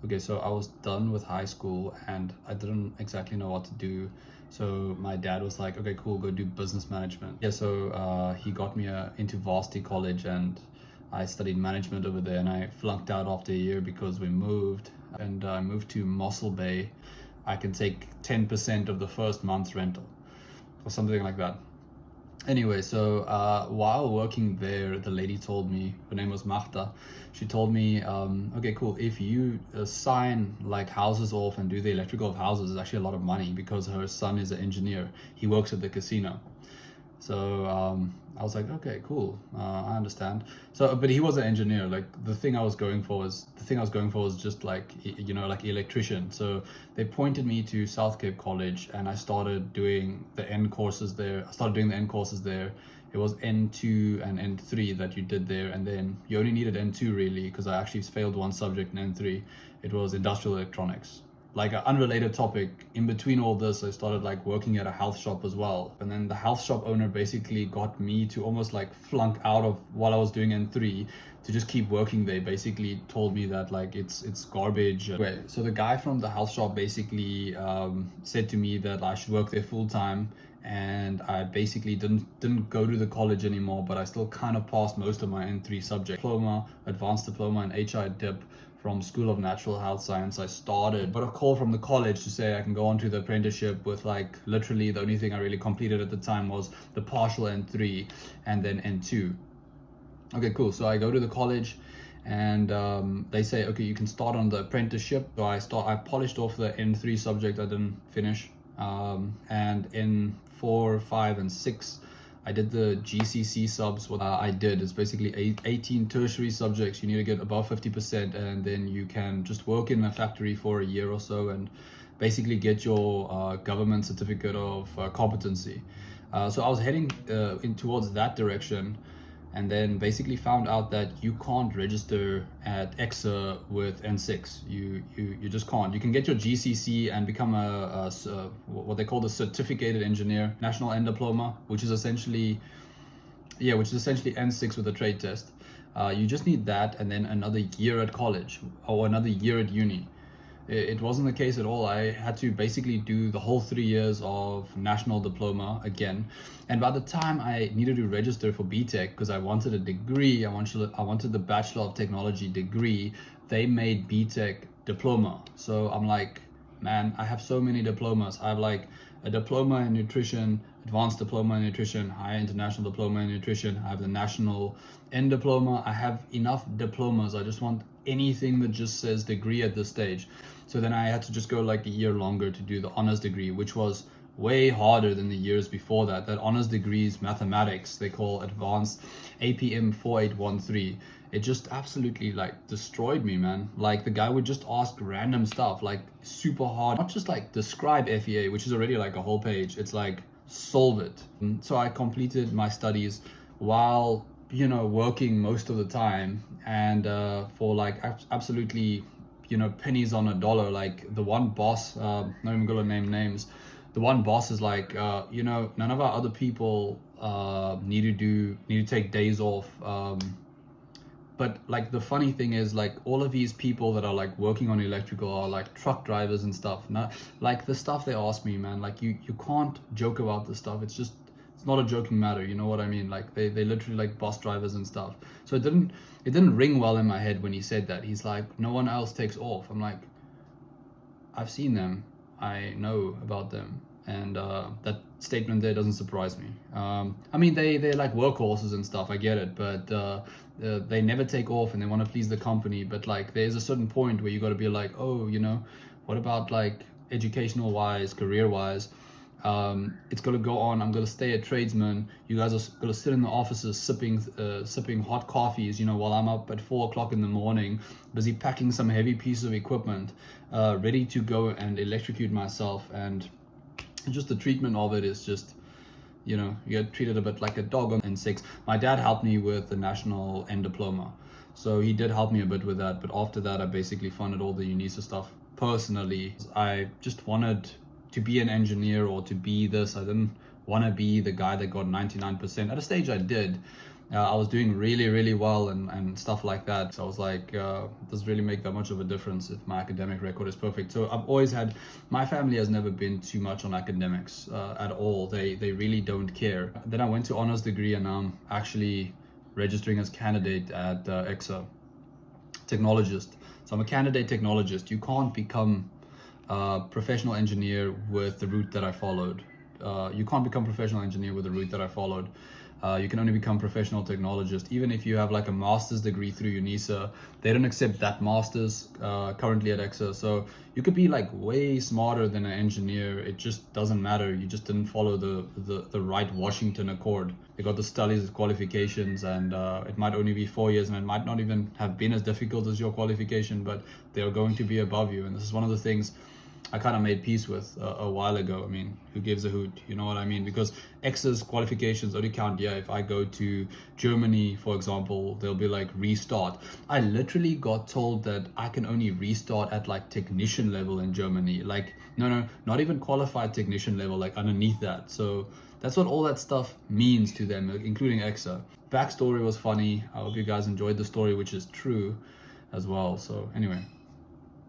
Okay, so I was done with high school and I didn't exactly know what to do. So my dad was like, okay, cool, go do business management. Yeah, so he got me into Varsity College and I studied management over there, and I flunked out after a year because we moved, and I moved to Mossel Bay. I can take 10% of the first month's rental or something like that. Anyway, so while working there, the lady told me, her name was Magda, she told me, okay, cool, if you sign like houses off and do the electrical of houses, it's actually a lot of money because her son is an engineer. He works at the casino. So I was like, okay, cool, I understand. So, but he was an engineer. Like the thing I was going for was just like, like electrician. So they pointed me to South Cape College, and I started doing the end courses there. It was N2 and N3 that you did there, and then you only needed N2 really, because I actually failed one subject in N3. It was industrial electronics. Like an unrelated topic, in between all this, I started like working at a health shop as well. And then the health shop owner basically got me to almost like flunk out of what I was doing in N3 to just keep working there. Basically told me that like it's garbage. Anyway, so the guy from the health shop basically said to me that I should work there full time, and I basically didn't go to the college anymore, but I still kind of passed most of my N3 subjects. Diploma, advanced diploma in HI Dip from School of Natural Health Science. I got a call from the college to say I can go on to the apprenticeship with like literally the only thing I really completed at the time was the partial N3 and then N2. Okay, cool. So I go to the college, and they say, okay, you can start on the apprenticeship. So I polished off the N3 subject I didn't finish, and in 4, 5, and 6 I did the GCC subs. What I did is basically 18 tertiary subjects. You need to get above 50%, and then you can just work in a factory for a year or so and basically get your government certificate of competency. So I was heading in towards that direction, and then basically found out that you can't register at ECSA with N6. You just can't. You can get your GCC and become a what they call the certificated engineer, national end diploma, which is essentially N6 with a trade test. You just need that, and then another year at college or another year at uni. It wasn't the case at all. I had to basically do the whole 3 years of national diploma again. And by the time I needed to register for BTech, because I wanted a degree, I wanted the Bachelor of Technology degree, they made BTech diploma. So I'm like, man, I have so many diplomas. I have like a diploma in nutrition, advanced diploma in nutrition, higher international diploma in nutrition. I have the national end diploma. I have enough diplomas. I just want anything that just says degree at this stage. So then I had to just go like a year longer to do the honors degree, which was way harder than the years before that. That honors degree is mathematics. They call advanced APM 4813. It just absolutely like destroyed me, man. Like the guy would just ask random stuff, like super hard, not just like describe FEA, which is already like a whole page. It's like solve it. So I completed my studies while working most of the time, and for like absolutely pennies on a dollar. Like the one boss, not even gonna name names, the one boss is like, none of our other people need to take days off. But like the funny thing is, like all of these people that are like working on electrical are like truck drivers and stuff. Not like the stuff they ask me, man, like you can't joke about this stuff. It's not a joking matter, you know what I mean? Like they literally like bus drivers and stuff. So it didn't ring well in my head when he said that. He's like, no one else takes off. I'm like, I've seen them, I know about them, and that statement there doesn't surprise me. I mean, they're like workhorses and stuff, I get it, but they never take off and they want to please the company. But like there's a certain point where you got to be like, oh, what about like educational wise, career wise? It's gonna go on. I'm gonna stay a tradesman. You guys are gonna sit in the offices sipping hot coffees, while I'm up at 4 o'clock in the morning, busy packing some heavy piece of equipment, ready to go and electrocute myself. And just the treatment of it is just, you get treated a bit like a dog on N6. My dad helped me with the national end diploma, so he did help me a bit with that. But after that, I basically funded all the UNISA stuff personally. I just wanted to be an engineer or to be this. I didn't want to be the guy that got 99%. At a stage I did, I was doing really, really well and stuff like that. So I was like, does really make that much of a difference if my academic record is perfect? So I've always had, my family has never been too much on academics at all. They really don't care. Then I went to honors degree and now I'm actually registering as candidate at ECSA, technologist. So I'm a candidate technologist. You can't become a professional engineer with the route that I followed. You can't become professional engineer with the route that I followed. You can only become professional technologist. Even if you have like a master's degree through UNISA, they don't accept that master's currently at ECSA. So you could be like way smarter than an engineer. It just doesn't matter. You just didn't follow the right Washington Accord. They got the studies qualifications, and it might only be 4 years, and it might not even have been as difficult as your qualification, but they're going to be above you. And this is one of the things I kind of made peace with a while ago. I mean, who gives a hoot? You know what I mean? Because ECSA's qualifications only count, yeah, if I go to Germany, for example, they'll be like restart. I literally got told that I can only restart at like technician level in Germany. Like, no, not even qualified technician level, like underneath that. So that's what all that stuff means to them, including ECSA. Backstory was funny. I hope you guys enjoyed the story, which is true as well. So anyway.